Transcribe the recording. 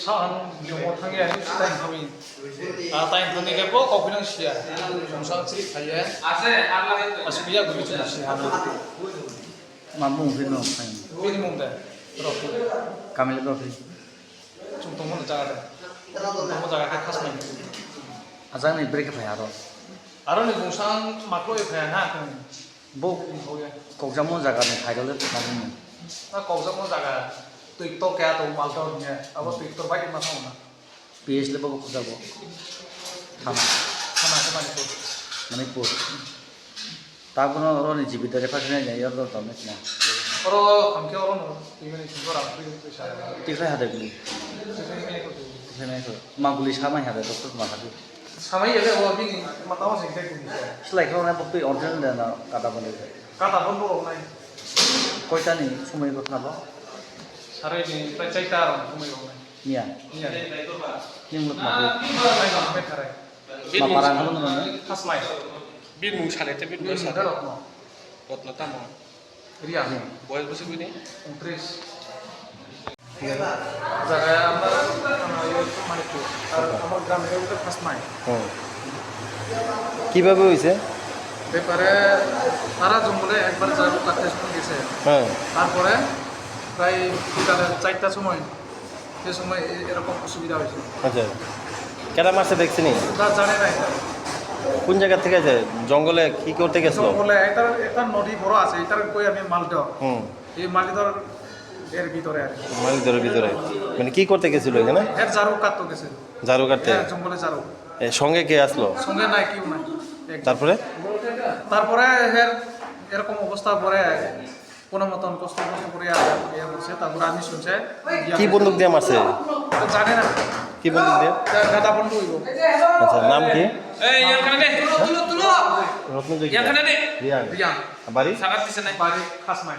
상 영어 탕에 스타인 커미 타임 커미 개보 커피는 시야 정상 트립 하예 아스비야 그비 좀 시야 Mampu film apa? 미니멈 돼 그렇고 Kamil berapa? 좀 동문을 자가래 동문 자가 카스면 Asal nih break apa ya ro? 아론이 동상 막로에 가야 나 Bu, kau jamu jaga nih kayak gitu kamu. 나 거기서 뭐 자가 또 개야 또 말도 냐 아버 또 바이 마 하나 PS level kau jago. Tham, 하나 많이 또 Manipur. Tahu no orang nih jibit dari pasien aja ya ro tahu nih. 서로 함께 어로는 이번에 친구랑 그리고 샤야 Tiga ada gini. 세상에 그 Tiga itu. Maguli sama ya ada dokter mahal. samai ya 어 빙이 맞다고 생각해 보니까 Selain kalau nih bukti order dan kata benda. 가다 번도 없나요 Kau tadi semua itu kenapa? 사례지 짜이따랑 보면 없나요 Nia, iya ini menurut aku. 아이가 메타래 Paparan kamu teman. 타스마이 Binu সালেতে Binu সালে 빈다로 뭐 রত্নতা মো রিয়া বয়স বসে বিনি 29 জায়গায় আমরা মানে কি আর আমার গ্রামে ওটা টাসমাই কিভাবে হয়েছে? ব্যাপারে সারা জঙ্গলে একবার যাবো কাটতে শুনে গেছে হ্যাঁ তারপরে প্রায় বিকালে 4টার সময় সে সময় এরকম অসুবিধা হয়েছে আচ্ছা কেডা মারছে দেখছিনি? তা জানে না এটা কোন জায়গা থেকে আছে জঙ্গলে কি করতে গেছিল? জঙ্গলে একটা নদী বড় আছে এটার কই আমি মালটা হুম এই মালিদর এর ভিতরে আর কি। মালিকদের ভিতরে মানে কি করতে গেছিল এখানে? এর জারু কাটতে গেছে ঝাড়ু কাটতে হ্যাঁ, জঙ্গলে জারু সঙ্গে কে আসলো? সঙ্গে নাই কেউ নাই একজন। তারপরে তারপরে এরকম অবস্থা পরে কোনো মতন কষ্ট করে ইয়ে করছে তারপরে আমি শুনছে কি বন্দুক দিয়ে মারছে? জানে না কি বন্দুক দিয়ে? গাদা বন্ধু হইব আচ্ছা নাম কি? এই ইয়াখানে দে তুলো রত্নজয় ইয়াখানে দে রিয়ান রিয়ান বাড়ি? সাগাত দিছে নাই বাড়ি খাস নাই